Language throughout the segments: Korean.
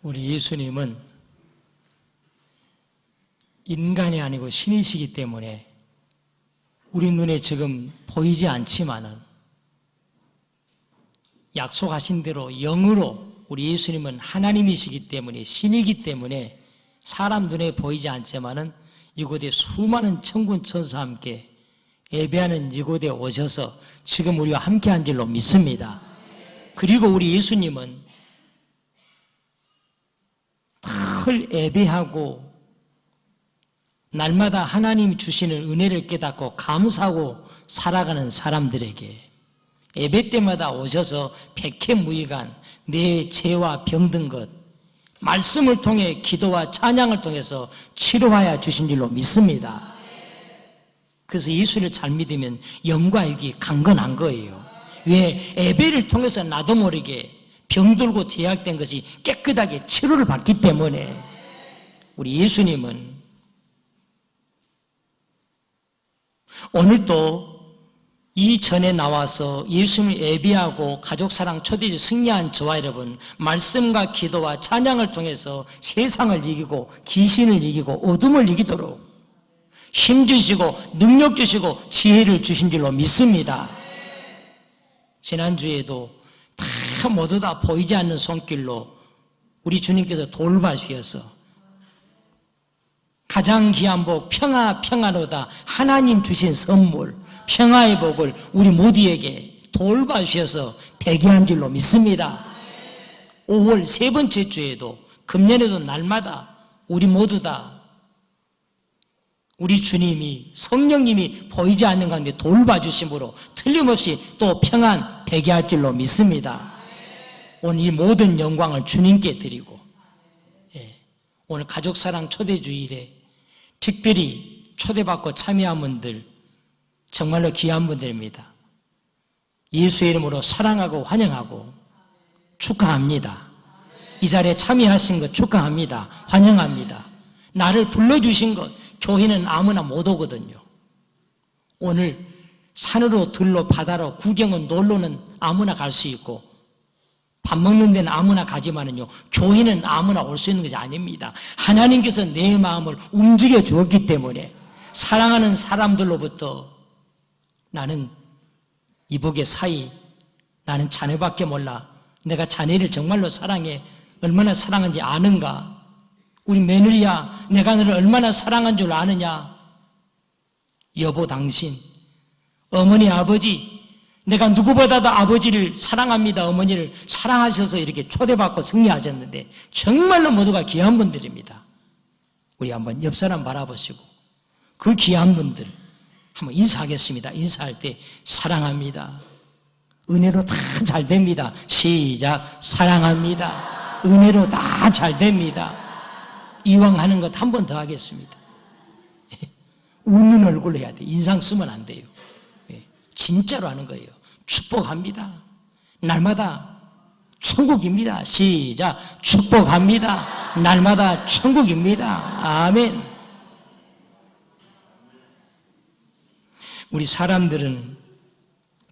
우리 예수님은 인간이 아니고 신이시기 때문에 우리 눈에 지금 보이지 않지만은 약속하신 대로 영으로 우리 예수님은 하나님이시기 때문에 신이기 때문에 사람 눈에 보이지 않지만은 이곳에 수많은 천군 천사와 함께 예배하는 이곳에 오셔서 지금 우리와 함께한 줄로 믿습니다. 그리고 우리 예수님은 늘 예배하고 날마다 하나님이 주시는 은혜를 깨닫고 감사하고 살아가는 사람들에게 예배 때마다 오셔서 백해무익한 내 죄와 병든 것 말씀을 통해 기도와 찬양을 통해서 치료하여 주신 줄로 믿습니다. 그래서 예수를 잘 믿으면 영과 육이 강건한 거예요. 왜? 예배를 통해서 나도 모르게 병들고 제약된 것이 깨끗하게 치료를 받기 때문에 우리 예수님은 오늘도 이 전에 나와서 예수님을 예배하고 가족사랑 초대를 승리한 저와 여러분 말씀과 기도와 찬양을 통해서 세상을 이기고 귀신을 이기고 어둠을 이기도록 힘주시고 능력 주시고 지혜를 주신 줄로 믿습니다. 지난주에도 다 모두 다 보이지 않는 손길로 우리 주님께서 돌봐주셔서 가장 귀한 복 평화로다 하나님 주신 선물 평화의 복을 우리 모두에게 돌봐주셔서 대기한 줄로 믿습니다. 5월 세 번째 주에도 금년에도 날마다 우리 모두 다 우리 주님이 성령님이 보이지 않는 가운데 돌봐주심으로 틀림없이 또 평안 대기할 줄로 믿습니다. 오늘 이 모든 영광을 주님께 드리고 오늘 가족사랑 초대주일에 특별히 초대받고 참여한 분들 정말로 귀한 분들입니다. 예수의 이름으로 사랑하고 환영하고 축하합니다. 이 자리에 참여하신 것 축하합니다. 환영합니다. 나를 불러주신 것 교회는 아무나 못 오거든요. 오늘 산으로 들로 바다로 구경은 놀러는 아무나 갈 수 있고 밥 먹는 데는 아무나 가지만은요 교회는 아무나 올 수 있는 것이 아닙니다. 하나님께서 내 마음을 움직여 주었기 때문에 사랑하는 사람들로부터 나는 이복의 사이 나는 자네밖에 몰라 내가 자네를 정말로 사랑해 얼마나 사랑한지 아는가 우리 며느리야 내가 너를 얼마나 사랑한 줄 아느냐 여보 당신 어머니 아버지 내가 누구보다도 아버지를 사랑합니다. 어머니를 사랑하셔서 이렇게 초대받고 승리하셨는데 정말로 모두가 귀한 분들입니다. 우리 한번 옆 사람 바라보시고 그 귀한 분들 한번 인사하겠습니다. 인사할 때 사랑합니다. 은혜로 다 잘 됩니다. 시작. 사랑합니다. 은혜로 다 잘 됩니다. 이왕 하는 것 한 번 더 하겠습니다. 웃는 얼굴로 해야 돼. 인상 쓰면 안 돼요. 진짜로 하는 거예요. 축복합니다. 날마다 천국입니다. 시작. 축복합니다. 날마다 천국입니다. 아멘. 우리 사람들은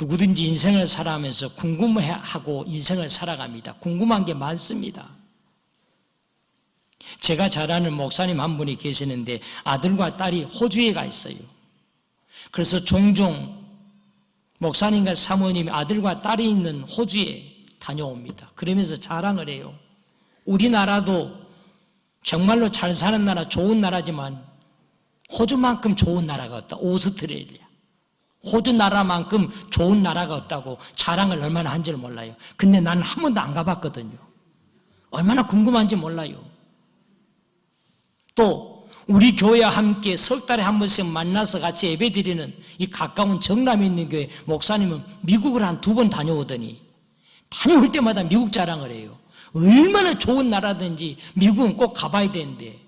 누구든지 인생을 살아가면서 궁금해하고 인생을 살아갑니다. 궁금한 게 많습니다. 제가 잘 아는 목사님 한 분이 계시는데 아들과 딸이 호주에 가 있어요. 그래서 종종 목사님과 사모님이 아들과 딸이 있는 호주에 다녀옵니다. 그러면서 자랑을 해요. 우리나라도 정말로 잘 사는 나라 좋은 나라지만 호주만큼 좋은 나라가 없다. 오스트레일리아. 호주 나라만큼 좋은 나라가 없다고 자랑을 얼마나 한 줄 몰라요. 근데 나는 한 번도 안 가봤거든요. 얼마나 궁금한지 몰라요. 또 우리 교회와 함께 석 달에 한 번씩 만나서 같이 예배드리는 이 가까운 정남에 있는 교회 목사님은 미국을 한 2번 다녀오더니 다녀올 때마다 미국 자랑을 해요. 얼마나 좋은 나라든지 미국은 꼭 가봐야 되는데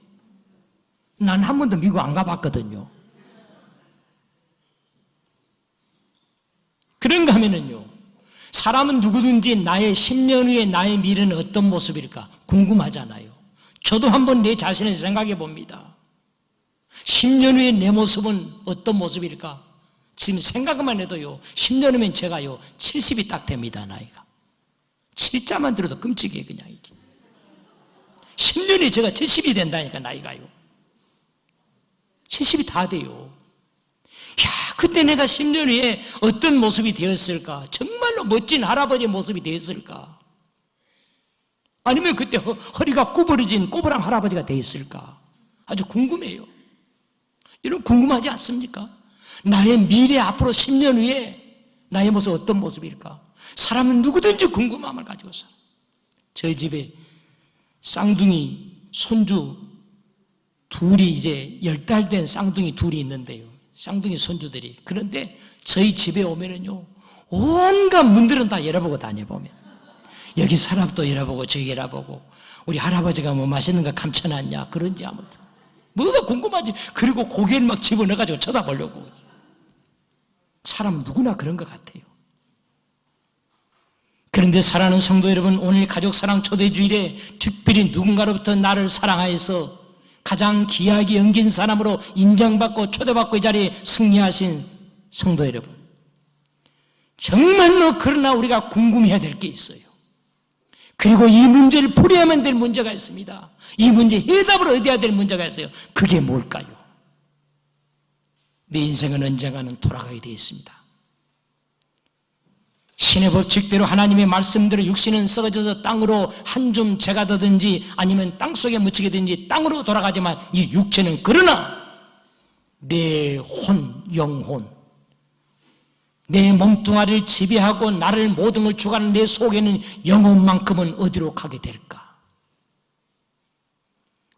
난 한 번도 미국 안 가봤거든요. 그런가 하면은요 사람은 누구든지 나의 10년 후에 나의 미래는 어떤 모습일까 궁금하잖아요. 저도 한번 내 자신을 생각해 봅니다. 10년 후에 내 모습은 어떤 모습일까? 지금 생각만 해도요 10년 후면 제가요 70이 딱 됩니다. 나이가 7자만 들어도 끔찍해 그냥 이게 10년에 제가 70이 된다니까, 나이가요. 70이 다 돼요. 야, 그때 내가 10년 후에 어떤 모습이 되었을까? 정말로 멋진 할아버지의 모습이 되었을까? 아니면 그때 허리가 구부러진 꼬부랑 할아버지가 되었을까? 아주 궁금해요. 여러분 궁금하지 않습니까? 나의 미래 앞으로 10년 후에 나의 모습 어떤 모습일까? 사람은 누구든지 궁금함을 가지고 살아. 저희 집에 쌍둥이 손주 둘이 이제 10달 된 쌍둥이 둘이 있는데요. 쌍둥이 손주들이. 그런데 저희 집에 오면은요, 온갖 문들은 다 열어보고 다녀보면 여기 사람도 열어보고 저기 열어보고 우리 할아버지가 뭐 맛있는 거 감춰놨냐 그런지 아무튼 뭐가 궁금하지. 그리고 고개를 막 집어넣어가지고 쳐다보려고. 사람 누구나 그런 것 같아요. 그런데 사랑하는 성도 여러분, 오늘 가족사랑 초대주일에 특별히 누군가로부터 나를 사랑하여서 가장 귀하게 여긴 사람으로 인정받고 초대받고 이 자리에 승리하신 성도 여러분, 정말로 그러나 우리가 궁금해야 될 게 있어요. 그리고 이 문제를 풀어야만 될 문제가 있습니다. 이 문제 해답을 얻어야 될 문제가 있어요. 그게 뭘까요? 내 인생은 언젠가는 돌아가게 되어 있습니다. 신의 법칙대로 하나님의 말씀대로 육신은 썩어져서 땅으로 한 줌 재가 되든지 아니면 땅속에 묻히게 되든지 땅으로 돌아가지만 이 육체는 그러나 내 혼, 영혼, 내 몸뚱아리를 지배하고 나를 모든 걸 주관하는 내 속에는 영혼만큼은 어디로 가게 될까?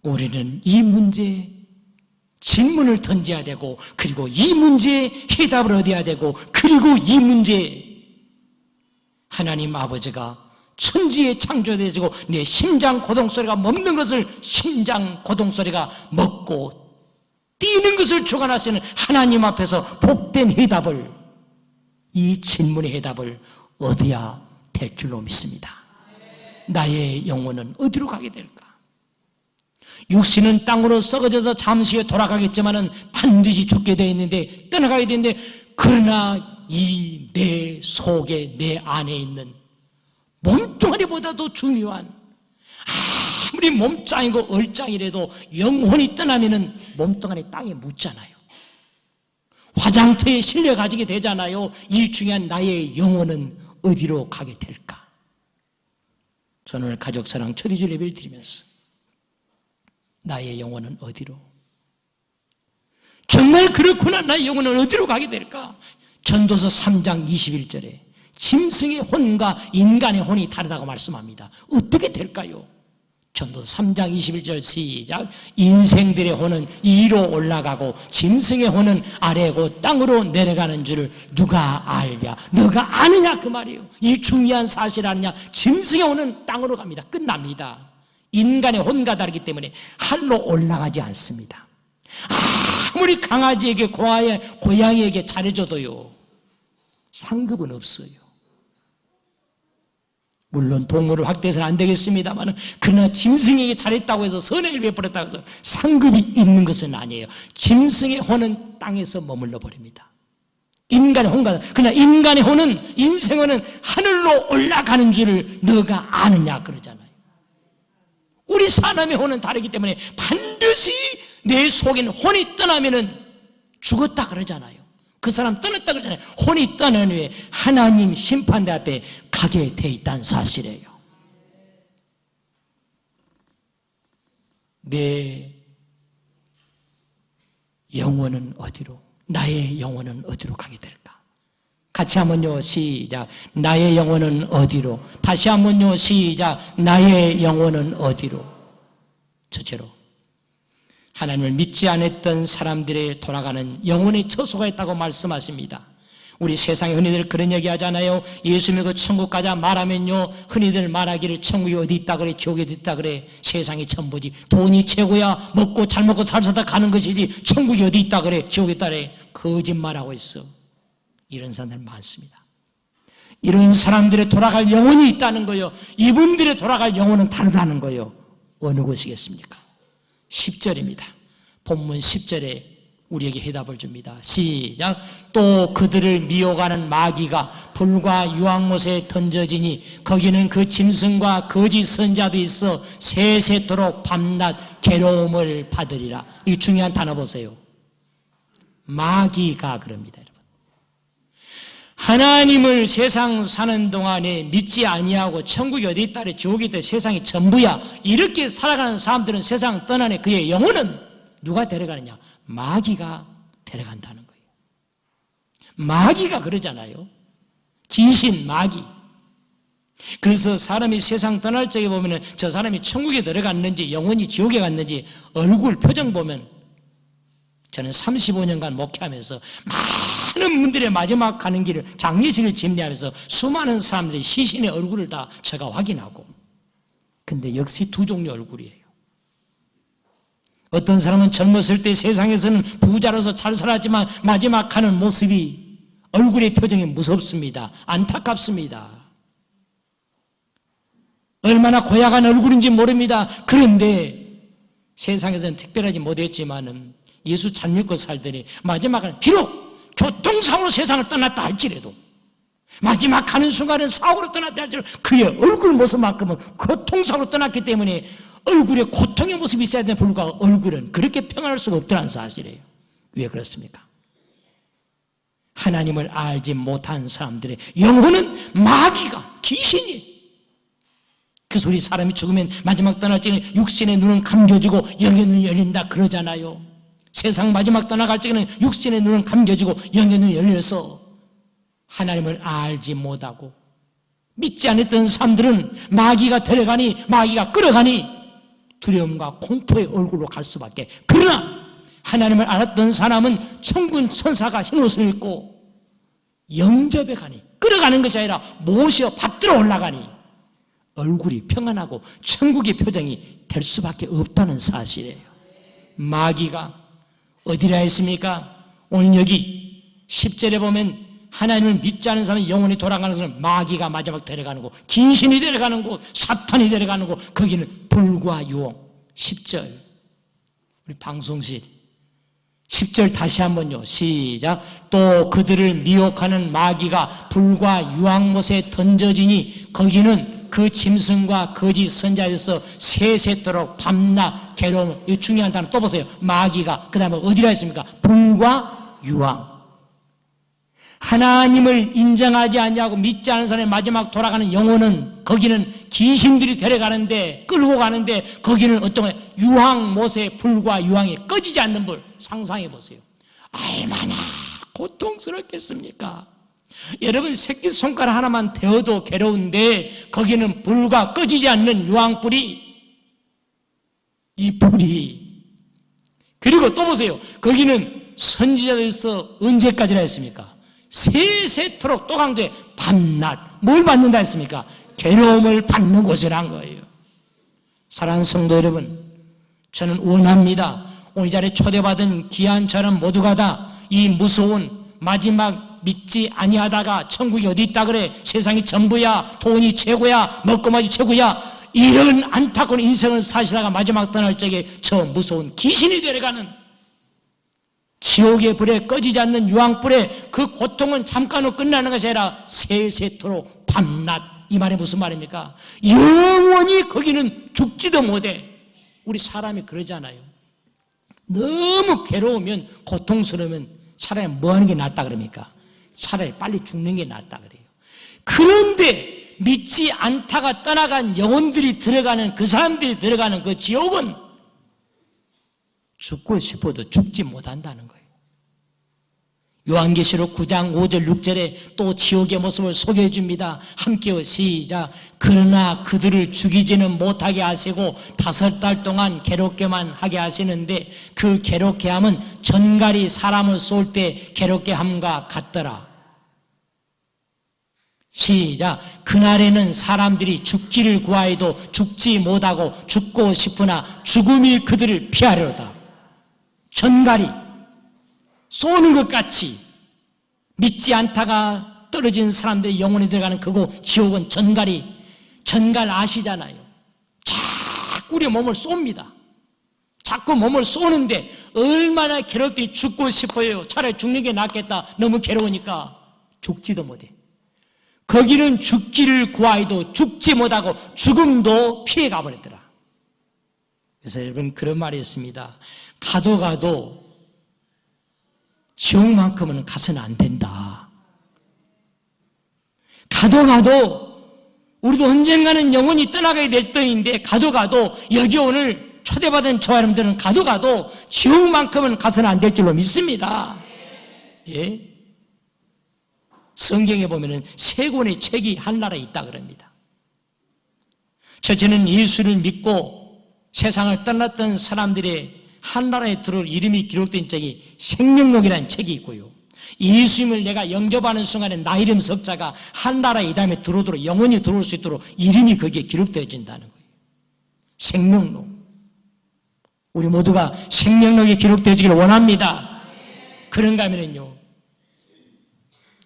우리는 이 문제에 질문을 던져야 되고, 그리고 이 문제에 해답을 얻어야 되고, 그리고 이 문제에 하나님 아버지가 천지에 창조되시고 내 심장 고동소리가 멈는 것을 심장 고동소리가 먹고 뛰는 것을 주관하시는 하나님 앞에서 복된 해답을, 이 질문의 해답을 얻어야 될 줄로 믿습니다. 나의 영혼은 어디로 가게 될까? 육신은 땅으로 썩어져서 잠시 후에 돌아가겠지만은 반드시 죽게 되어 있는데, 떠나가게 되는데, 그러나 이 내 속에 내 안에 있는 몸뚱아리보다도 중요한, 아무리 몸짱이고 얼짱이라도 영혼이 떠나면은 몸뚱아리 땅에 묻잖아요. 화장터에 실려 가지게 되잖아요. 이 중요한 나의 영혼은 어디로 가게 될까? 저는 오늘 가족사랑 초대주일 예배를 드리면서 나의 영혼은 어디로? 정말 그렇구나. 나의 영혼은 어디로 가게 될까? 전도서 3장 21절에 짐승의 혼과 인간의 혼이 다르다고 말씀합니다. 어떻게 될까요? 전도서 3장 21절 시작. 인생들의 혼은 위로 올라가고 짐승의 혼은 아래고 땅으로 내려가는 줄 누가 알랴? 너가 아느냐 그 말이에요. 이 중요한 사실 아느냐? 짐승의 혼은 땅으로 갑니다. 끝납니다. 인간의 혼과 다르기 때문에 하늘로 올라가지 않습니다. 아무리 강아지에게 고양이에게 잘해줘도요, 상급은 없어요. 물론 동물을 확대해서는 안 되겠습니다만, 그러나 짐승에게 잘했다고 해서 선행을 베풀었다고 해서 상급이 있는 것은 아니에요. 짐승의 혼은 땅에서 머물러 버립니다. 인간의 혼과, 그러나 인간의 혼은, 인생의 혼은 하늘로 올라가는 줄을 너가 아느냐 그러잖아요. 우리 사람의 혼은 다르기 때문에 반드시 내 속에는 혼이 떠나면은 죽었다 그러잖아요. 그 사람 떠났다 그러잖아요. 혼이 떠난 후에 하나님 심판대 앞에 가게 돼 있다는 사실이에요. 내 영혼은 어디로, 나의 영혼은 어디로 가게 될까? 같이 한번요, 시작. 나의 영혼은 어디로? 다시 한번요, 시작. 나의 영혼은 어디로? 첫째로, 하나님을 믿지 않았던 사람들의 돌아가는 영혼의 처소가 있다고 말씀하십니다. 우리 세상에 흔히들 그런 얘기 하잖아요. 예수 믿고 천국 가자 말하면요, 흔히들 말하기를 천국이 어디 있다 그래, 지옥이 어디 있다 그래, 세상이 전부지, 돈이 최고야, 먹고 잘 먹고 잘 살다 가는 것이지 천국이 어디 있다 그래, 지옥이 있다 그래. 거짓말하고 있어. 이런 사람들 많습니다. 이런 사람들의 돌아갈 영혼이 있다는 거예요. 이분들의 돌아갈 영혼은 다르다는 거예요. 어느 곳이겠습니까? 10절입니다. 본문 10절에 우리에게 해답을 줍니다. 시작. 또 그들을 미혹하는 마귀가 불과 유황못에 던져지니 거기는 그 짐승과 거짓 선자도 있어 세세토록 밤낮 괴로움을 받으리라. 이 중요한 단어 보세요. 마귀가 그럽니다. 여러분. 하나님을 세상 사는 동안에 믿지 아니하고 천국이 어디 있다, 지옥이 있다, 세상이 전부야, 이렇게 살아가는 사람들은 세상 떠나네. 그의 영혼은 누가 데려가느냐? 마귀가 데려간다는 거예요. 마귀가 그러잖아요. 귀신, 마귀. 그래서 사람이 세상 떠날 적에 보면은 저 사람이 천국에 들어갔는지 영혼이 지옥에 갔는지 얼굴 표정 보면, 저는 35년간 목회하면서 많은 분들의 마지막 가는 길을 장례식을 집례하면서 수많은 사람들의 시신의 얼굴을 다 제가 확인하고, 근데 역시 두 종류 얼굴이에요. 어떤 사람은 젊었을 때 세상에서는 부자로서 잘 살았지만 마지막 가는 모습이, 얼굴의 표정이 무섭습니다. 안타깝습니다. 얼마나 고약한 얼굴인지 모릅니다. 그런데 세상에서는 특별하지 못했지만은 예수 잘 믿고 살더니 마지막은 비록 교통사고로 세상을 떠났다 할지라도, 마지막 가는 순간은 사고로 떠났다 할지라도 그의 얼굴 모습만큼은 교통사고로 떠났기 때문에 얼굴에 고통의 모습이 있어야 되는 불구하고 얼굴은 그렇게 평안할 수가 없다는 사실이에요. 왜 그렇습니까? 하나님을 알지 못한 사람들의 영혼은 마귀가, 귀신이. 그래서 우리 사람이 죽으면 마지막 떠날 때는 육신의 눈은 감겨지고 영의 눈이 열린다 그러잖아요. 세상 마지막 떠나갈 적에는 육신의 눈은 감겨지고 영의 눈이 열려서 하나님을 알지 못하고 믿지 않았던 사람들은 마귀가 데려가니, 마귀가 끌어가니 두려움과 공포의 얼굴로 갈 수밖에. 그러나 하나님을 알았던 사람은 천군 천사가 흰옷을 입고 영접에 가니, 끌어가는 것이 아니라 모셔 받들어 올라가니 얼굴이 평안하고 천국의 표정이 될 수밖에 없다는 사실이에요. 마귀가 어디라 했습니까? 오늘 여기 10절에 보면 하나님을 믿지 않은 사람은 영혼이 돌아가는 것은 마귀가 마지막 데려가는 곳, 귀신이 데려가는 곳, 사탄이 데려가는 곳, 거기는 불과 유황. 10절 우리 방송실 10절 다시 한번요. 시작. 또 그들을 미혹하는 마귀가 불과 유황못에 던져지니 거기는 그 짐승과 거짓 선자에서 세세토록 밤낮 괴로움. 이 중요한 단어 또 보세요. 마귀가. 그 다음에 어디라 했습니까? 불과 유황. 하나님을 인정하지 않냐고 믿지 않은 사람의 마지막 돌아가는 영혼은, 거기는 귀신들이 데려가는데, 끌고 가는데, 거기는 어떤 거예요? 유황못에 불과 유황이 꺼지지 않는 불. 상상해 보세요. 얼마나 고통스럽겠습니까? 여러분 새끼손가락 하나만 데워도 괴로운데 거기는 불과 꺼지지 않는 유황불이, 이 불이. 그리고 또 보세요. 거기는 선지자들에서 언제까지나 했습니까? 세세토록 또 강조해. 밤낮 뭘 받는다 했습니까? 괴로움을 받는 곳이란 거예요. 사랑하는 성도 여러분, 저는 원합니다. 오늘 이 자리에 초대받은 귀한 사람 모두가 다 이 무서운 마지막 믿지 아니하다가 천국이 어디 있다 그래, 세상이 전부야, 돈이 최고야, 먹고 마시 최고야, 이런 안타까운 인생을 사시다가 마지막 떠날 적에 저 무서운 귀신이 데려가는 지옥의 불에 꺼지지 않는 유황불에 그 고통은 잠깐으로 끝나는 것이 아니라 세세토록 밤낮. 이 말이 무슨 말입니까? 영원히 거기는 죽지도 못해. 우리 사람이 그러잖아요. 너무 괴로우면, 고통스러우면 차라리 뭐 하는 게 낫다 그럽니까? 차라리 빨리 죽는 게 낫다 그래요. 그런데 믿지 않다가 떠나간 영혼들이 들어가는, 그 사람들이 들어가는 그 지옥은 죽고 싶어도 죽지 못한다는 거예요. 요한계시록 9장 5절 6절에 또 지옥의 모습을 소개해 줍니다. 함께요. 시작. 그러나 그들을 죽이지는 못하게 하시고 5달 동안 괴롭게만 하게 하시는데 그 괴롭게 함은 전갈이 사람을 쏠 때 괴롭게 함과 같더라. 시작. 그날에는 사람들이 죽기를 구하여도 죽지 못하고 죽고 싶으나 죽음이 그들을 피하려다. 전갈이 쏘는 것 같이 믿지 않다가 떨어진 사람들의 영혼이 들어가는 그곳 지옥은 전갈 아시잖아요. 자꾸 우리 몸을 쏩니다. 자꾸 몸을 쏘는데 얼마나 괴롭더니 죽고 싶어요. 차라리 죽는 게 낫겠다. 너무 괴로우니까 죽지도 못해. 거기는 죽기를 구하여도 죽지 못하고 죽음도 피해가 버리더라. 그래서 여러분 그런 말이 있습니다. 가도 지옥만큼은 가서는 안 된다. 가도 우리도 언젠가는 영원히 떠나게 될 터인데 가도 여기 오늘 초대받은 저와 여러분들은 가도 지옥만큼은 가서는 안 될 줄로 믿습니다. 예? 성경에 보면은 3권의 책이 한 나라에 있다 그럽니다. 저는 예수를 믿고 세상을 떠났던 사람들의 한 나라에 들어올 이름이 기록된 책이 생명록이라는 책이 있고요. 예수님을 내가 영접하는 순간에 나 이름 석자가 한 나라에 이 다음에 들어오도록 영원히 들어올 수 있도록 이름이 거기에 기록되어진다는 거예요. 생명록. 우리 모두가 생명록에 기록되어지기를 원합니다. 그런가 하면요,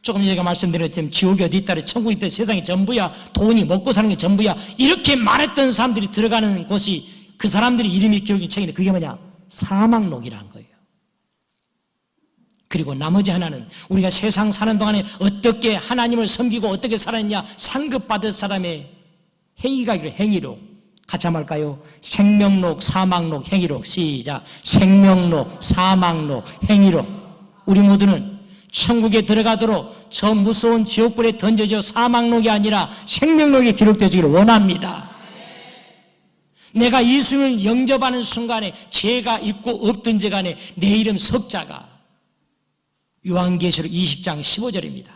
조금 전에 말씀드렸지만 지옥이 어디 있다, 천국이 있다, 세상이 전부야, 돈이 먹고 사는 게 전부야, 이렇게 말했던 사람들이 들어가는 곳이 그 사람들이 이름이 기록된 책인데 그게 뭐냐? 사망록이라는 거예요. 그리고 나머지 하나는 우리가 세상 사는 동안에 어떻게 하나님을 섬기고 어떻게 살았냐, 상급받을 사람의 행위가 행위록. 같이 한번 할까요? 생명록, 사망록, 행위록. 시작. 생명록, 사망록, 행위록. 우리 모두는 천국에 들어가도록 저 무서운 지옥불에 던져져 사망록이 아니라 생명록에 기록되기를 원합니다. 내가 예수를 영접하는 순간에 죄가 있고 없든지 간에 내 이름 석자가 요한계시록 20장 15절입니다.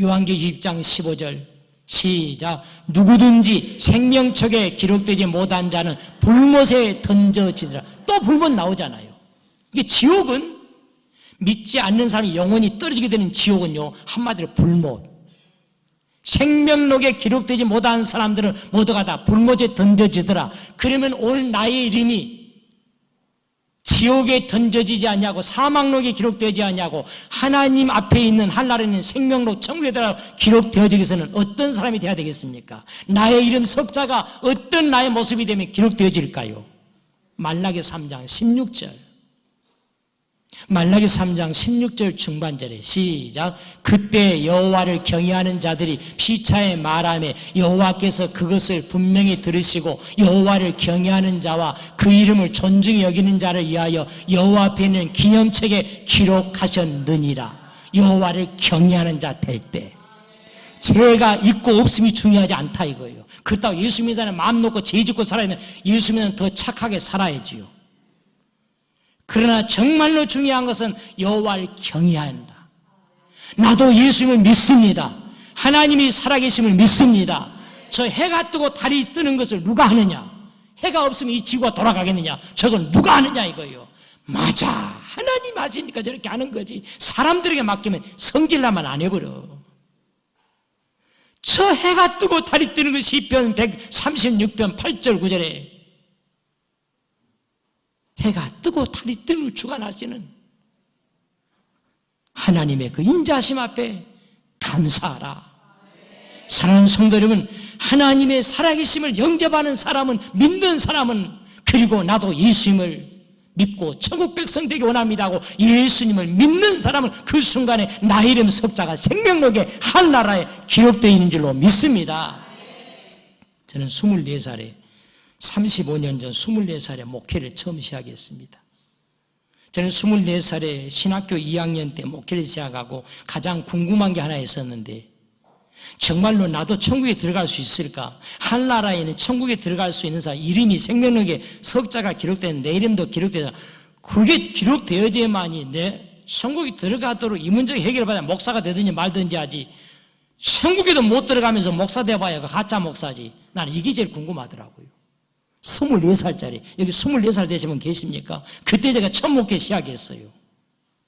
요한계시록 20장 15절 시작. 누구든지 생명책에 기록되지 못한 자는 불못에 던져지더라. 또 불못 나오잖아요. 이게 지옥은 믿지 않는 사람이 영원히 떨어지게 되는 지옥은요, 한마디로 불못. 생명록에 기록되지 못한 사람들은 모두가 다 불못에 던져지더라. 그러면 오늘 나의 이름이 지옥에 던져지지 않냐고, 사망록에 기록되지 않냐고, 하나님 앞에 있는 한나라에 있는 생명록 천국에 들어가 기록되어지기 위해서는 어떤 사람이 돼야 되겠습니까? 나의 이름 석자가 어떤 나의 모습이 되면 기록되어질까요? 말라기 3장 16절. 말라기 3장 16절 중반절에 시작. 그때 여호와를 경외하는 자들이 피차에 말하며 여호와께서 그것을 분명히 들으시고 여호와를 경외하는 자와 그 이름을 존중히 여기는 자를 위하여 여호와 앞에 있는 기념책에 기록하셨느니라. 여호와를 경외하는 자 될 때 죄가 있고 없음이 중요하지 않다 이거예요. 그렇다고 예수 믿는 사람은 마음 놓고 죄 짓고 살아야 되면 예수 믿는 더 착하게 살아야지요. 그러나 정말로 중요한 것은 여호와를 경외한다. 나도 예수님을 믿습니다. 하나님이 살아계심을 믿습니다. 저 해가 뜨고 달이 뜨는 것을 누가 하느냐? 해가 없으면 이 지구가 돌아가겠느냐? 저걸 누가 하느냐 이거예요. 맞아, 하나님 아시니까 저렇게 하는 거지. 사람들에게 맡기면 성질나면 안 해버려. 저 해가 뜨고 달이 뜨는 것이 시편 136편 8절 9절에 해가 뜨고 달이 뜨는 걸 주관하시는 하나님의 그 인자심 앞에 감사하라. 사랑하는 성도 여러분, 하나님의 살아계심을 영접하는 사람은, 믿는 사람은, 그리고 나도 예수님을 믿고 천국 백성 되기 원합니다 하고 예수님을 믿는 사람은 그 순간에 나의 이름 석자가 생명록에 한 나라에 기록되어 있는 줄로 믿습니다. 저는 24살에 35년 전 24살에 목회를 처음 시작했습니다. 저는 24살에 신학교 2학년 때 목회를 시작하고 가장 궁금한 게 하나 있었는데, 정말로 나도 천국에 들어갈 수 있을까? 한 나라에는 천국에 들어갈 수 있는 사람 이름이 생명록에 석자가 기록된 내 이름도 기록되잖아. 그게 기록되어야만이 내 천국에 들어가도록 이 문제 해결을 받아 목사가 되든지 말든지 하지. 천국에도 못 들어가면서 목사 돼봐야 가짜 목사지. 나는 이게 제일 궁금하더라고요. 24살짜리, 여기 24살 되신 분 계십니까? 그때 제가 첫 목회 시작했어요.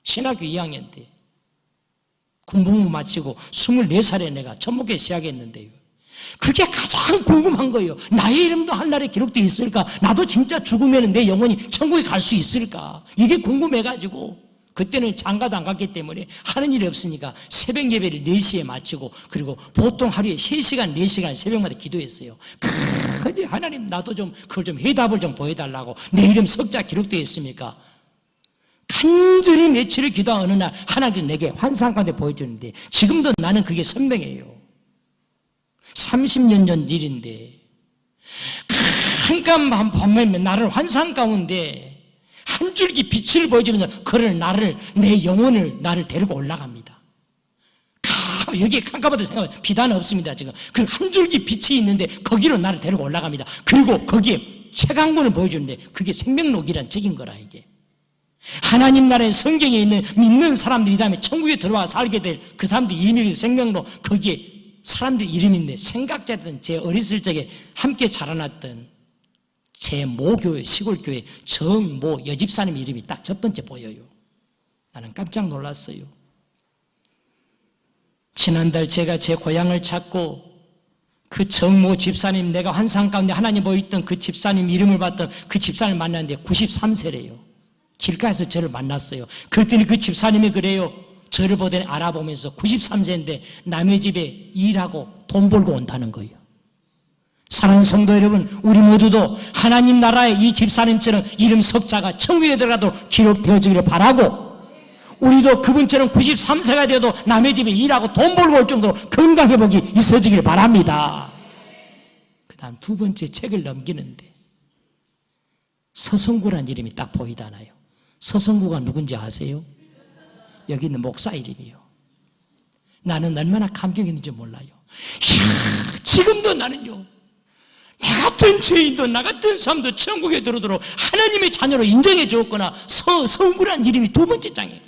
신학교 2학년 때. 군복무 마치고 24살에 내가 첫 목회 시작했는데요. 그게 가장 궁금한 거예요. 나의 이름도 한날에 기록되어 있을까? 나도 진짜 죽으면 내 영혼이 천국에 갈 수 있을까? 이게 궁금해가지고 그때는 장가도 안 갔기 때문에 하는 일이 없으니까 새벽 예배를 4시에 마치고 그리고 보통 하루에 3시간, 4시간 새벽마다 기도했어요. 근데 하나님 나도 좀 그걸 좀 해답을 좀 보여달라고. 내 이름 석자 기록되어 있습니까? 간절히 며칠을 기도한 어느 날 하나님께서 내게 환상 가운데 보여주는데 지금도 나는 그게 선명해요. 30년 전 일인데 깜깜한 밤에 나를 환상 가운데 한 줄기 빛을 보여주면서 그를 내 영혼을 나를 데리고 올라갑니다. 여기에 깜깜하다 생각하면 비단 없습니다. 지금 그 한 줄기 빛이 있는데 거기로 나를 데리고 올라갑니다. 그리고 거기에 책 한 권을 보여주는데 그게 생명록이란 책인 거라. 이게 하나님 나라의 성경에 있는 믿는 사람들이 다음에 천국에 들어와 살게 될 그 사람들 이름이 생명록, 거기에 사람들 이름인데 생각자였던 제 어렸을 적에 함께 자라났던 제 모교회, 시골교회 정모 여집사님 이름이 딱 첫 번째 보여요. 나는 깜짝 놀랐어요. 지난달 제가 제 고향을 찾고 그 정모 집사님, 내가 환상 가운데 하나님 보였던 그 집사님 이름을 봤던 그 집사님을 만났는데 93세래요. 길가에서 저를 만났어요. 그랬더니 그 집사님이 그래요. 저를 보더니 알아보면서 93세인데 남의 집에 일하고 돈 벌고 온다는 거예요. 사랑하는 성도 여러분, 우리 모두도 하나님 나라의 이 집사님처럼 이름 석자가 천국에 들어가도록 기록되어지기를 바라고, 우리도 그분처럼 93세가 되어도 남의 집에 일하고 돈 벌고 올 정도로 건강회복이 있어지기를 바랍니다. 그 다음 두 번째 책을 넘기는데 서성구란 이름이 딱 보이잖아요. 서성구가 누군지 아세요? 여기 있는 목사 이름이요. 나는 얼마나 감격했는지 몰라요. 이야, 지금도 나는요, 나 같은 죄인도 나 같은 사람도 천국에 들어오도록 하나님의 자녀로 인정해 주었거나 서성구란 이름이 두 번째 장이가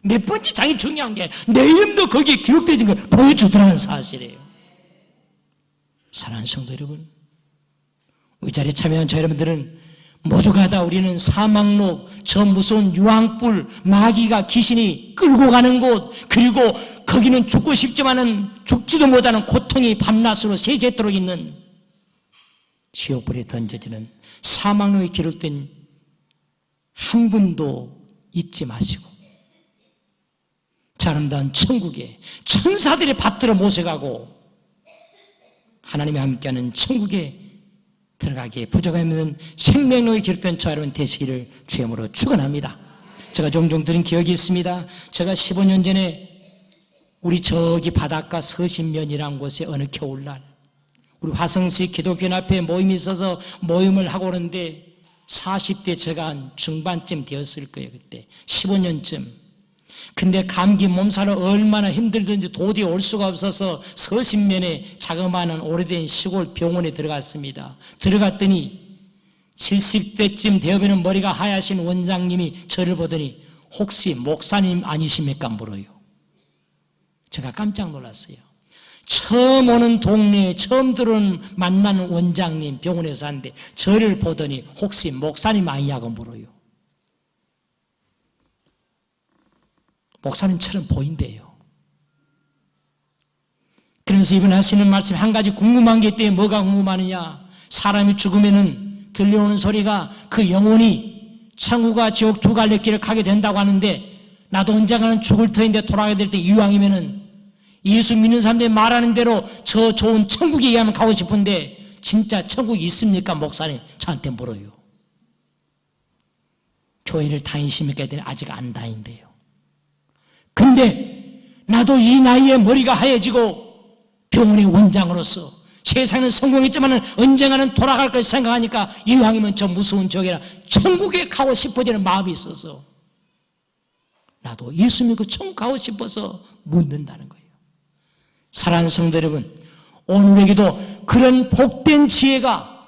몇 번째 장이 중요한 게 내 이름도 거기에 기록되어진 걸 보여주더라는 사실이에요. 사랑하는 성도 여러분, 우리 자리에 참여한 저 여러분들은 모두가 다 우리는 사망록, 저 무서운 유황불, 마귀가 귀신이 끌고 가는 곳, 그리고 거기는 죽고 싶지만은 죽지도 못하는 고통이 밤낮으로 세제도록 있는 지옥불에 던져지는 사망록에 기록된 한 분도 잊지 마시고 아름다운 천국에 천사들이 받들어 모셔가고 하나님과 함께하는 천국에 들어가기에 부족하면 생명록에 기록된 저 여러분 되시기를 주님으로 축원합니다. 제가 종종 들은 기억이 있습니다. 제가 15년 전에 우리 저기 바닷가 서신면이라는 곳에 어느 겨울날 우리 화성시 기독교연합회 모임이 있어서 모임을 하고 오는데 40대 제가 한 중반쯤 되었을 거예요. 그때 15년쯤. 근데 감기 몸살을 얼마나 힘들든지 도저히 올 수가 없어서 서신면에 자그마한 오래된 시골 병원에 들어갔습니다. 들어갔더니 70대쯤 되어보는 머리가 하얗신 원장님이 저를 보더니 혹시 목사님 아니십니까? 물어요. 제가 깜짝 놀랐어요. 처음 오는 동네에 처음 들어온 만난 원장님 병원에서 하는데 저를 보더니 혹시 목사님 아니냐고 물어요. 목사님처럼 보인대요. 그러면서 이분 하시는 말씀 한 가지 궁금한 게 있대요. 뭐가 궁금하느냐? 사람이 죽으면은 들려오는 소리가 그 영혼이 천국과 지옥 두 갈래 길을 가게 된다고 하는데 나도 언젠가는 죽을 터인데 돌아가게 될 때 이왕이면은 예수 믿는 사람들이 말하는 대로 저 좋은 천국에 가면 가고 싶은데 진짜 천국이 있습니까? 목사님 저한테 물어요. 교회를 다니십니까? 했더니 아직 안 다닌대요. 근데 나도 이 나이에 머리가 하얘지고 병원의 원장으로서 세상은 성공했지만 언젠가는 돌아갈 걸 생각하니까 이왕이면 저 무서운 저기라 천국에 가고 싶어지는 마음이 있어서 나도 예수 믿고 천국 가고 싶어서 묻는다는 거예요. 사랑하는 성도 여러분, 오늘에게도 그런 복된 지혜가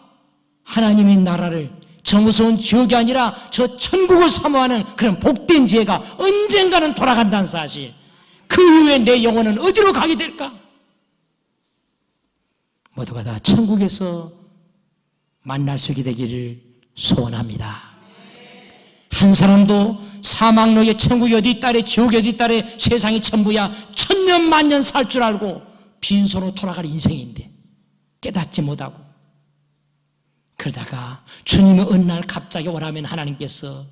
하나님의 나라를 저 무서운 지옥이 아니라 저 천국을 사모하는 그런 복된 지혜가 언젠가는 돌아간다는 사실, 그 이후에 내 영혼은 어디로 가게 될까? 모두가 다 천국에서 만날 수 있게 되기를 소원합니다. 한 사람도 사망록에 천국이 어디 있다래 지옥이 어디 있다래 세상이 전부야 천년 만년 살 줄 알고 빈손으로 돌아갈 인생인데 깨닫지 못하고 그러다가 주님의 어느 날 갑자기 오라면 하나님께서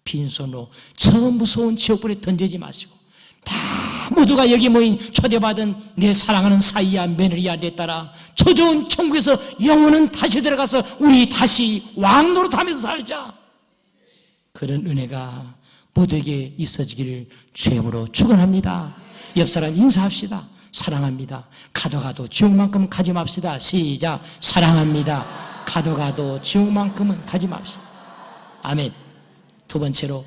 빈손으로 저 무서운 지옥불에 던지지 마시고 다 모두가 여기 모인 초대받은 내 사랑하는 사이야 며느리야 내 딸아 저 좋은 천국에서 영혼은 다시 들어가서 우리 다시 왕노릇하면서 살자. 그런 은혜가 모두에게 있어지기를 주님으로 축원합니다. 옆 사람 인사합시다. 사랑합니다. 가도 지옥만큼은 가지 맙시다. 시작. 사랑합니다. 가도 지옥만큼은 가지 맙시다. 아멘. 두 번째로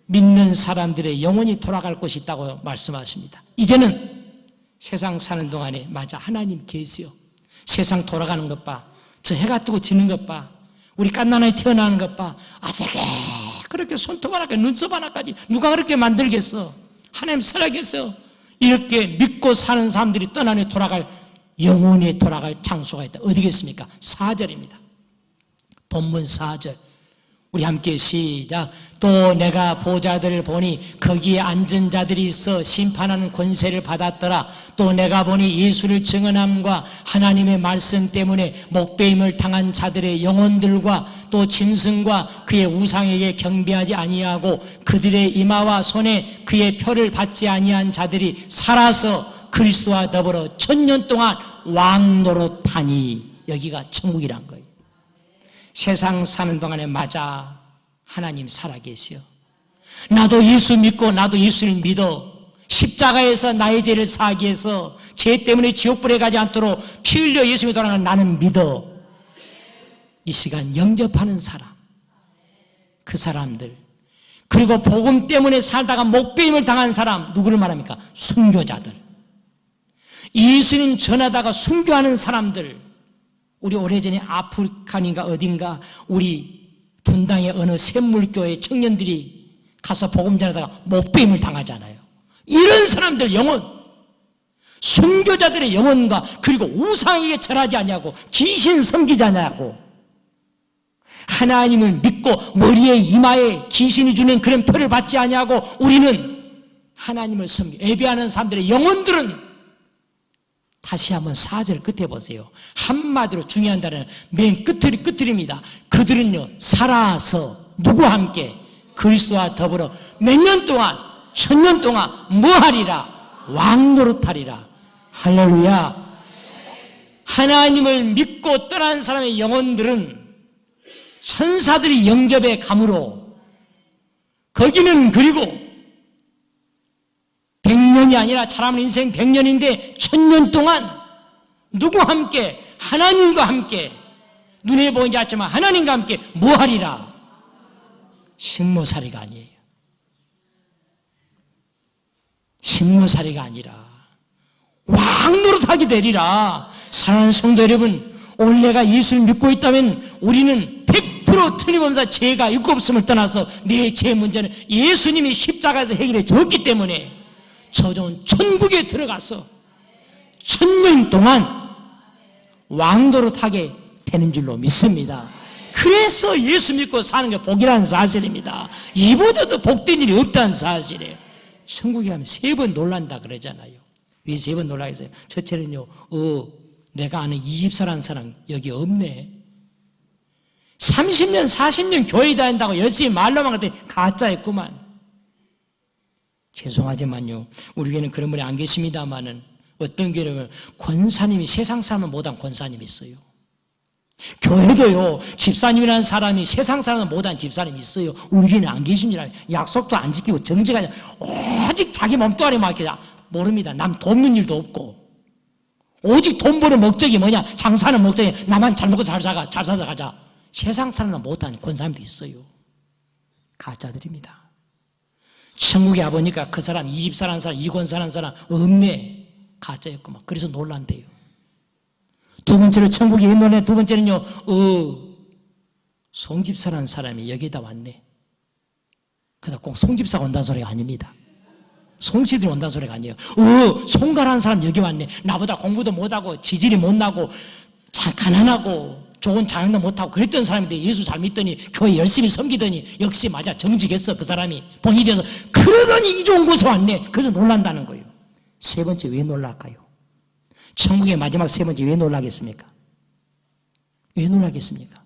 믿는 사람들의 영혼이 돌아갈 곳이 있다고 말씀하십니다. 이제는 세상 사는 동안에 맞아 하나님 계세요. 세상 돌아가는 것 봐. 저 해가 뜨고 지는 것 봐. 우리 갓난아이 태어나는 것 봐. 어떻게 그렇게 손톱 하나까지 눈썹 하나까지 누가 그렇게 만들겠어. 하나님 살아계세요. 이렇게 믿고 사는 사람들이 떠나니 돌아갈 영혼이 돌아갈 장소가 있다. 어디겠습니까? 4절입니다. 본문 4절. 우리 함께 시작. 또 내가 보좌들을 보니 거기에 앉은 자들이 있어 심판하는 권세를 받았더라. 또 내가 보니 예수를 증언함과 하나님의 말씀 때문에 목배임을 당한 자들의 영혼들과 또 짐승과 그의 우상에게 경배하지 아니하고 그들의 이마와 손에 그의 표를 받지 아니한 자들이 살아서 그리스도와 더불어 1000년 동안 왕노릇하니. 여기가 천국이란 거예요. 세상 사는 동안에 맞아 하나님 살아계시오. 나도 예수 믿고 나도 예수를 믿어 십자가에서 나의 죄를 사하기 위해서 죄 때문에 지옥불에 가지 않도록 피 흘려 예수 믿어 나는 믿어. 이 시간 영접하는 사람, 그 사람들, 그리고 복음 때문에 살다가 목배임을 당한 사람, 누구를 말합니까? 순교자들. 예수님 전하다가 순교하는 사람들. 우리 오래전에 아프리카인가 어딘가 우리 분당의 어느 샘물교회 청년들이 가서 복음 전하다가 목배임을 당하잖아요. 이런 사람들 영혼, 순교자들의 영혼과 그리고 우상에게 절하지 않냐고, 귀신 섬기지 않냐고, 하나님을 믿고 머리에 이마에 귀신이 주는 그런 표를 받지 않냐고 우리는 하나님을 예배하는 사람들의 영혼들은 다시 한번 4절 끝에 보세요. 한마디로 중요한 단어는 맨 끝입니다. 그들은요 살아서 누구와 함께? 그리스도와 더불어 몇 년 동안? 1000년 동안 뭐하리라? 왕노릇하리라. 할렐루야. 하나님을 믿고 떠난 사람의 영혼들은 천사들이 영접에 감으로 거기는 그리고 100년이 아니라 사람 인생 100년인데 1000년 동안 누구와 함께? 하나님과 함께. 눈에 보이지 않지만 하나님과 함께 뭐하리라? 식모살이가 아니에요. 식모살이가 아니라 왕노릇하게 되리라. 사랑하는 성도 여러분, 오늘 내가 예수를 믿고 있다면 우리는 100% 틀림없이 죄가 있고 없음을 떠나서 내 죄 문제는 예수님이 십자가에서 해결해 줬기 때문에 저 좋은 천국에 들어가서 1000년 동안 왕노릇하게 되는 줄로 믿습니다. 그래서 예수 믿고 사는 게 복이라는 사실입니다. 이보다도 복된 일이 없다는 사실이에요. 천국에 가면 3번 놀란다 그러잖아요. 왜 3번 놀라겠어요? 첫째는요, 내가 아는 이집사라는 사람 여기 없네. 30년 40년 교회 다닌다고 열심히 말로만 했더니 가짜였구만. 죄송하지만요, 우리 교회는 그런 분이 안 계십니다만은 어떤 교회는 권사님이 세상 사람은 못한 권사님이 있어요. 교회도요, 집사님이라는 사람이 세상 사람은 못한 집사님이 있어요. 우리 교회는 안 계십니다. 약속도 안 지키고 정직하지, 오직 자기 몸뚱아리 맡기자. 모릅니다. 남 돕는 일도 없고 오직 돈 버는 목적이 뭐냐? 장사하는 목적이 나만 잘 먹고 잘 살아가자. 세상 사람은 못한 권사님도 있어요. 가짜들입니다. 천국에 와보니까 그 사람, 이집사라는 사람, 이권사라는 사람 없네. 가짜였구만. 그래서 놀란대요. 두 번째로 천국에 왜 놀래? 두 번째는요, 송집사라는 사람이 여기다 왔네. 그래서 꼭 송집사가 온다는 소리가 아닙니다. 송씨들이 온다는 소리가 아니에요. 송가라는 사람 여기 왔네. 나보다 공부도 못하고 지질이 못나고 가난하고 좋은 자녀도 못하고 그랬던 사람인데 예수 잘 믿더니 교회 열심히 섬기더니 역시 맞아 정직했어. 그 사람이 본이 되어서 그러더니 이 좋은 곳에 왔네. 그래서 놀란다는 거예요. 세 번째 왜 놀랄까요? 천국의 마지막 세 번째 왜 놀라겠습니까? 왜 놀라겠습니까?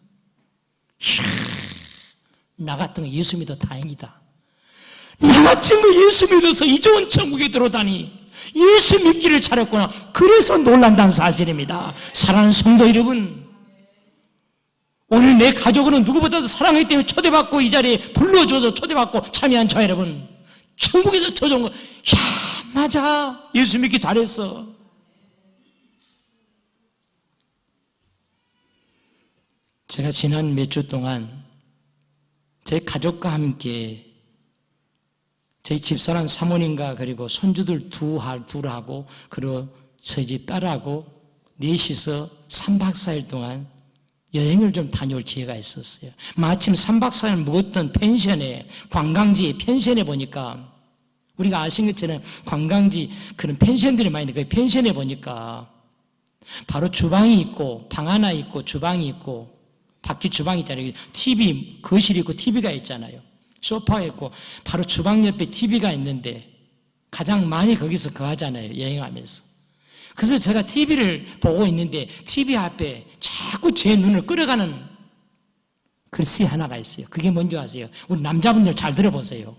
나 같은 거 예수 믿어 다행이다. 나 같은 거 예수 믿어서 이 좋은 천국에 들어오다니, 예수 믿기를 잘했구나. 그래서 놀란다는 사실입니다. 사랑하는 성도 여러분, 오늘 내 가족은 누구보다도 사랑하기 때문에 초대받고 이 자리에 불러줘서 초대받고 참여한 저 여러분, 천국에서 저 좋은 거, 야, 맞아, 예수 믿기 잘했어. 제가 지난 몇 주 동안 제 가족과 함께 저희 집사람 사모님과 그리고 손주들 둘하고 그리고 저희 집 딸하고 넷이서 3박 4일 동안 여행을 좀 다녀올 기회가 있었어요. 마침 3박 4일 묵었던 펜션에, 관광지 펜션에 보니까, 우리가 아신 것처럼 관광지 그런 펜션들이 많이 있는데, 그 펜션에 보니까 바로 주방이 있고 방 하나 있고 주방이 있고 밖에 주방 있잖아요. TV, 거실이 있고 TV가 있잖아요. 소파가 있고 바로 주방 옆에 TV가 있는데 가장 많이 거기서 거하잖아요, 여행하면서. 그래서 제가 TV를 보고 있는데 TV 앞에 자꾸 제 눈을 끌어가는 글씨 하나가 있어요. 그게 뭔지 아세요? 우리 남자분들 잘 들어보세요.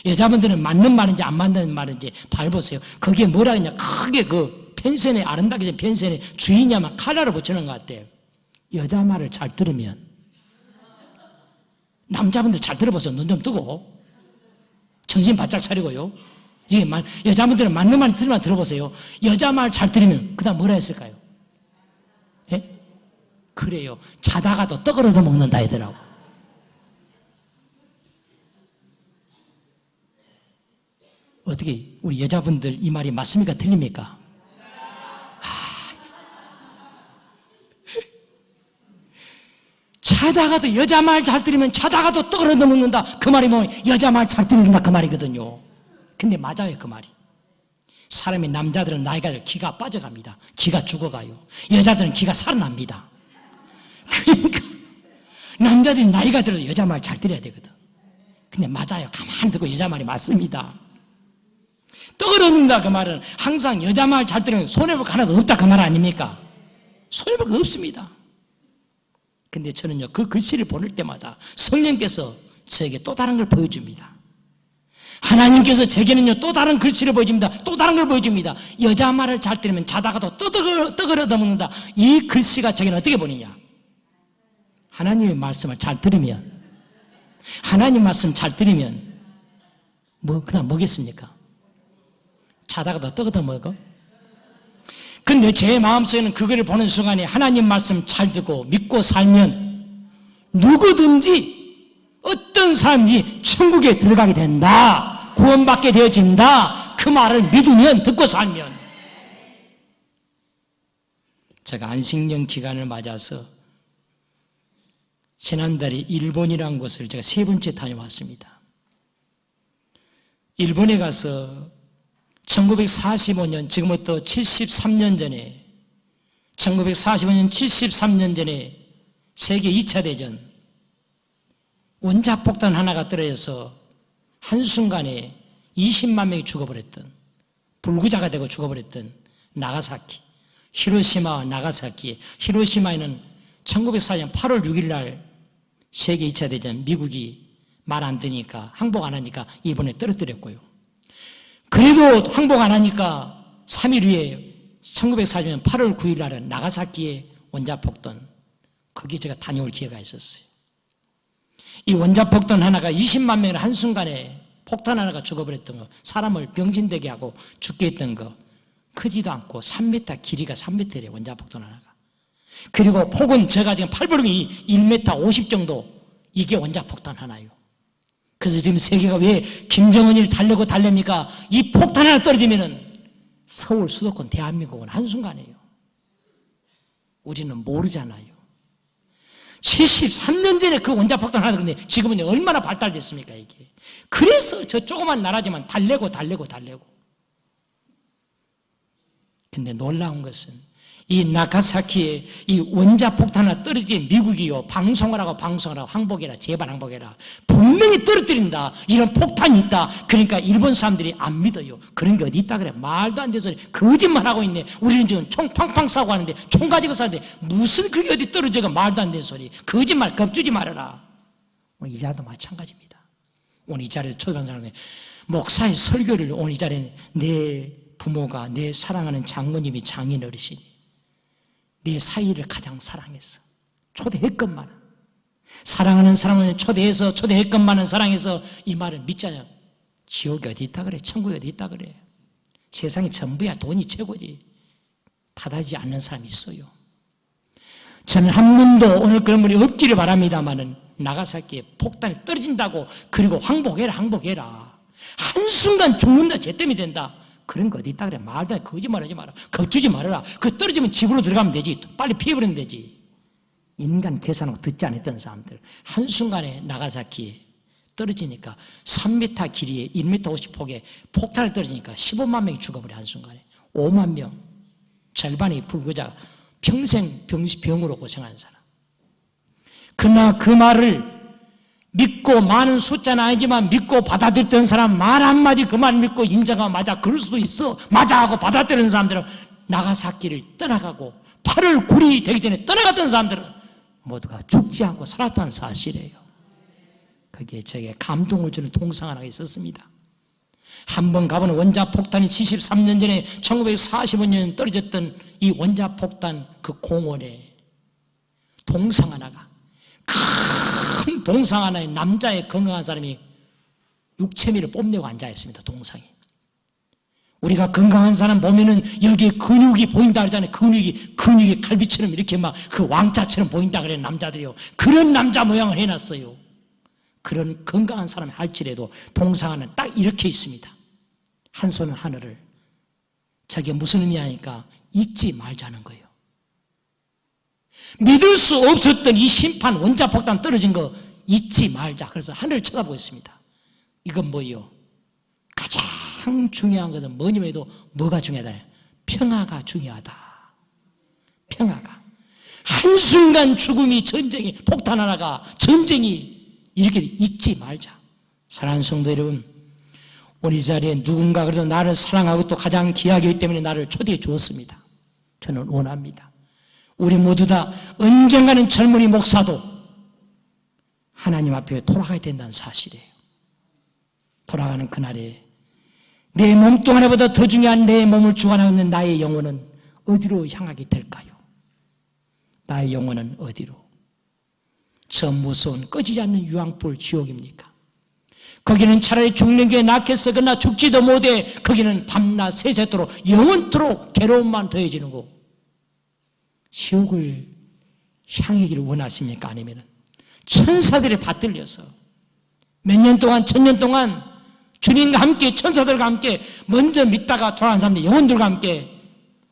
여자분들은 맞는 말인지 안 맞는 말인지 밟으세요. 그게 뭐라 그러냐, 크게 그 펜션에, 아름답게 된 펜션에 주인이 아마 칼라를 붙이는 것 같아요. 여자 말을 잘 들으면, 남자분들 잘 들어보세요. 눈 좀 뜨고 정신 바짝 차리고요. 이게 여자분들은 맞는 말 들으면 들어보세요. 여자 말 잘 들으면 그 다음 뭐라 했을까요? 예? 그래요. 자다가도 떡을 얻어 먹는다 하더라고. 어떻게 우리 여자분들 이 말이 맞습니까? 틀립니까? 자다가도 여자 말 잘 들으면 자다가도 떡을 얻어 먹는다. 그 말이 뭐 여자 말 잘 들은다 그 말이거든요. 근데 맞아요, 그 말이. 사람이, 남자들은 나이가 들어 기가 빠져갑니다. 기가 죽어가요. 여자들은 기가 살아납니다. 그러니까 남자들이 나이가 들어서 여자 말 잘 들어야 되거든. 근데 맞아요. 가만히 듣고 여자 말이 맞습니다. 떡을 얻는다 그 말은 항상 여자 말 잘 들으면 손해볼 거 하나도 없다 그 말 아닙니까? 손해볼 거 없습니다. 근데 저는요, 그 글씨를 보낼 때마다 성령께서 저에게 또 다른 걸 보여줍니다. 하나님께서 제게는요, 또 다른 글씨를 보여줍니다. 또 다른 걸 보여줍니다. 여자 말을 잘 들으면 자다가도 떡을 얻어먹는다. 이 글씨가 저게는 어떻게 보느냐? 하나님의 말씀을 잘 들으면, 하나님 말씀 잘 들으면 그다음 뭐겠습니까? 자다가도 떡 얻어먹어? 근데 제 마음속에는 그거를 보는 순간에 하나님 말씀 잘 듣고 믿고 살면 누구든지 어떤 사람이 천국에 들어가게 된다, 구원받게 되어진다, 그 말을 믿으면, 듣고 살면. 제가 안식년 기간을 맞아서 지난달에 일본이라는 곳을 제가 3번째 다녀왔습니다. 일본에 가서 1945년, 지금부터 73년 전에, 1945년 73년 전에 세계 2차 대전 원자폭탄 하나가 떨어져서 한순간에 20만 명이 죽어버렸던, 불구자가 되고 죽어버렸던 나가사키, 히로시마와 나가사키. 히로시마에는 1944년 8월 6일 날 세계 2차 대전, 미국이 말 안 듣니까, 항복 안 하니까 일본에 떨어뜨렸고요. 그래도 항복 안 하니까 3일 후에 1944년 8월 9일 날은 나가사키의 원자폭탄, 거기 제가 다녀올 기회가 있었어요. 이 원자폭탄 하나가 20만 명을 한순간에, 폭탄 하나가 죽어버렸던 거, 사람을 병신되게 하고 죽게 했던 거, 크지도 않고 3m, 길이가 3m래요, 원자폭탄 하나가. 그리고 폭은 제가 지금 팔보름이 1m 50 정도, 이게 원자폭탄 하나예요. 그래서 지금 세계가 왜 김정은이를 달래니까 이 폭탄 하나 떨어지면은 서울 수도권 대한민국은 한순간이에요. 우리는 모르잖아요. 73년 전에 그 원자폭탄 하나 그런데 지금은 얼마나 발달됐습니까, 이게. 그래서 저 조그만 나라지만 달래고. 근데 놀라운 것은 이 나가사키에 이 원자폭탄 하나 떨어진 미국이요, 방송을 하고 항복해라, 제발 항복해라. 분명히 떨어뜨린다. 이런 폭탄이 있다. 그러니까 일본 사람들이 안 믿어요. 그런 게 어디 있다 그래. 말도 안 되는 소리. 거짓말하고 있네. 우리는 지금 총 팡팡 싸고 하는데, 총 가지고 사는데 무슨 그게 어디 떨어져가 말도 안 되는 소리. 거짓말 겁주지 말아라. 오늘 이 자리도 마찬가지입니다. 오늘 이 자리에 초대받은 사람이 목사의 설교를 오늘 이 자리에 내 부모가, 내 사랑하는 장모님이 장인 어르신이 내 사이를 가장 사랑해서 초대했건만 사랑하는 사람을 초대해서 초대했건만은 사랑해서 이 말을 믿자냐. 지옥이 어디 있다 그래? 천국이 어디 있다 그래? 세상이 전부야. 돈이 최고지. 받아지지 않는 사람이 있어요. 저는 한 번도 오늘 그런 분이 없기를 바랍니다마는 나가사키에 폭탄이 떨어진다고 그리고 항복해라 한순간 죽는다 쟤 때문에 된다 그런 거 어디 있다 그래. 말도 안 돼. 거짓말하지 마라. 겁주지 말아라. 그 떨어지면 집으로 들어가면 되지. 빨리 피해버리면 되지. 인간 계산하고 듣지 않았던 사람들 한순간에 나가사키에 떨어지니까 3m 길이에 1m 50폭에 폭탄이 떨어지니까 15만 명이 죽어버려. 한순간에 5만 명 절반이 불구자 평생 병으로 고생하는 사람. 그러나 그 말을 믿고 많은 숫자는 아니지만 믿고 받아들였던 사람 말 한마디 그 말 믿고 인정하고 맞아 그럴 수도 있어 맞아 하고 받아들이는 사람들은 나가사키를 떠나가고 8월 9일이 되기 전에 떠나갔던 사람들은 모두가 죽지 않고 살았다는 사실이에요. 거기에 저에게 감동을 주는 동상 하나가 있었습니다. 한번 가본 원자폭탄이 73년 전에 1945년 떨어졌던 이 원자폭탄 그 공원에 동상 하나가 큰 동상 하나에 남자의 건강한 사람이 육체미를 뽐내고 앉아있습니다. 동상이. 우리가 건강한 사람 보면은 여기에 근육이 보인다 그러잖아요. 근육이 갈비처럼 이렇게 막 그 왕자처럼 보인다 그래요. 남자들이요. 그런 남자 모양을 해놨어요. 그런 건강한 사람이 할지라도 동상 하나는 딱 이렇게 있습니다. 한 손은 하늘을. 저게 무슨 의미하니까 잊지 말자는 거예요. 믿을 수 없었던 이 심판 원자폭탄 떨어진 거 잊지 말자. 그래서 하늘을 쳐다보고 있습니다. 이건 뭐예요? 가장 중요한 것은 뭐냐면 해도 뭐가 중요하다? 평화가 중요하다. 평화가. 한순간 죽음이 전쟁이 폭탄 하나가 전쟁이 이렇게 잊지 말자. 사랑하는 성도 여러분, 오늘 이 자리에 누군가 그래도 나를 사랑하고 또 가장 귀하게 하기 때문에 나를 초대해 주었습니다. 저는 원합니다. 우리 모두 다 언젠가는 젊은이 목사도 하나님 앞에 돌아가야 된다는 사실이에요. 돌아가는 그날에 내 몸뚱 하나보다 더 중요한 내 몸을 주관하고 있는 나의 영혼은 어디로 향하게 될까요? 나의 영혼은 어디로? 저 무서운 꺼지지 않는 유황불 지옥입니까? 거기는 차라리 죽는 게 낫겠어. 그러나 죽지도 못해. 거기는 밤낮 세세토록 영원토록 괴로움만 더해지는 곳. 지옥을 향하기를 원하십니까? 아니면 천사들이 받들려서 몇 년 동안 1000년 동안 주님과 함께 천사들과 함께 먼저 믿다가 돌아간 사람들 영혼들과 함께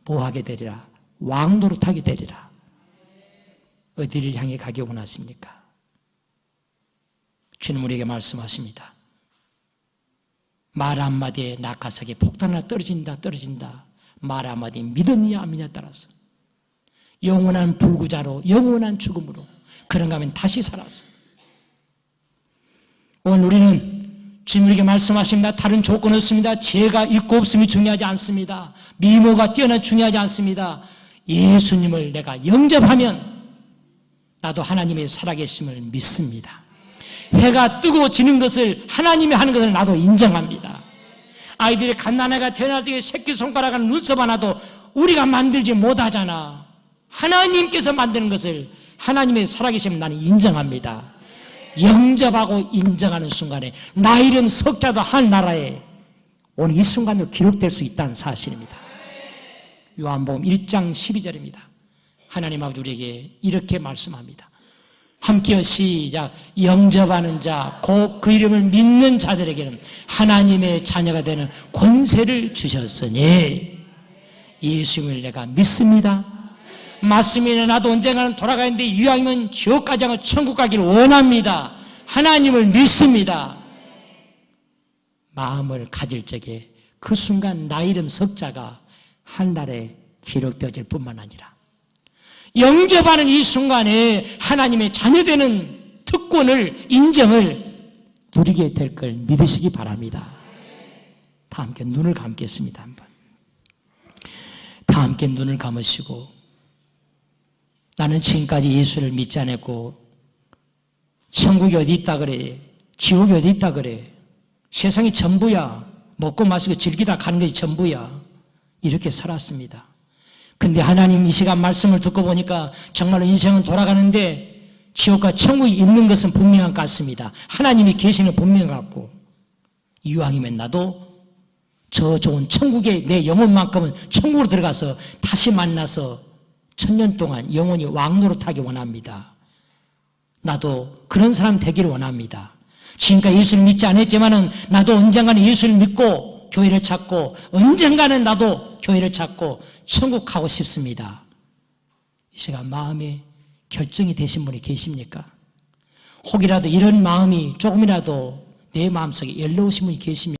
뭐하게 되리라? 왕노릇하게 되리라. 어디를 향해 가기 원하십니까? 주님 우리에게 말씀하십니다. 말 한마디에 낙하산에 폭탄 하나 떨어진다. 말 한마디 믿었느냐 안 믿느냐에 따라서 영원한 불구자로 영원한 죽음으로 그런가 하면 다시 살아서 오늘 우리는 주님 우리에게 말씀하십니다. 다른 조건 없습니다. 죄가 있고 없음이 중요하지 않습니다. 미모가 뛰어나 중요하지 않습니다. 예수님을 내가 영접하면 나도 하나님의 살아계심을 믿습니다. 해가 뜨고 지는 것을 하나님이 하는 것을 나도 인정합니다. 아이들이 갓난아이가 태어나서 새끼손가락을 눈썹 하나도 우리가 만들지 못하잖아. 하나님께서 만드는 것을 하나님의 살아계심을 나는 인정합니다. 영접하고 인정하는 순간에 나 이름 석자도 하늘나라에 오늘 이 순간으로 기록될 수 있다는 사실입니다. 요한복음 1장 12절입니다. 하나님 아버지 우리에게 이렇게 말씀합니다. 함께 시작. 영접하는 자, 곧 그 이름을 믿는 자들에게는 하나님의 자녀가 되는 권세를 주셨으니 예수님을 내가 믿습니다. 맞습니다. 나도 언젠가는 돌아가는데 이왕이면 지옥까지 하고 천국 가기를 원합니다. 하나님을 믿습니다. 마음을 가질 적에 그 순간 나 이름 석자가 하늘에 기록되어질 뿐만 아니라 영접하는 이 순간에 하나님의 자녀되는 특권을 인정을 누리게 될 걸 믿으시기 바랍니다. 다 함께 눈을 감겠습니다. 한번 다 함께 눈을 감으시고 나는 지금까지 예수를 믿지 않았고 천국이 어디 있다 그래? 지옥이 어디 있다 그래? 세상이 전부야. 먹고 마시고 즐기다 가는 것이 전부야. 이렇게 살았습니다. 근데 하나님 이 시간 말씀을 듣고 보니까 정말로 인생은 돌아가는데 지옥과 천국이 있는 것은 분명한 것 같습니다. 하나님이 계시는 분명한 것 같고, 이왕이면 나도 저 좋은 천국에 내 영혼만큼은 천국으로 들어가서 다시 만나서 천년 동안 영원히 왕노릇하기 원합니다. 나도 그런 사람 되기를 원합니다. 지금까지 예수를 믿지 않았지만은 나도 언젠가는 예수를 믿고 교회를 찾고 언젠가는 나도 교회를 찾고 천국 가고 싶습니다. 이 시간 마음에 결정이 되신 분이 계십니까? 혹이라도 이런 마음이 조금이라도 내 마음속에 열려오신 분이 계십니까?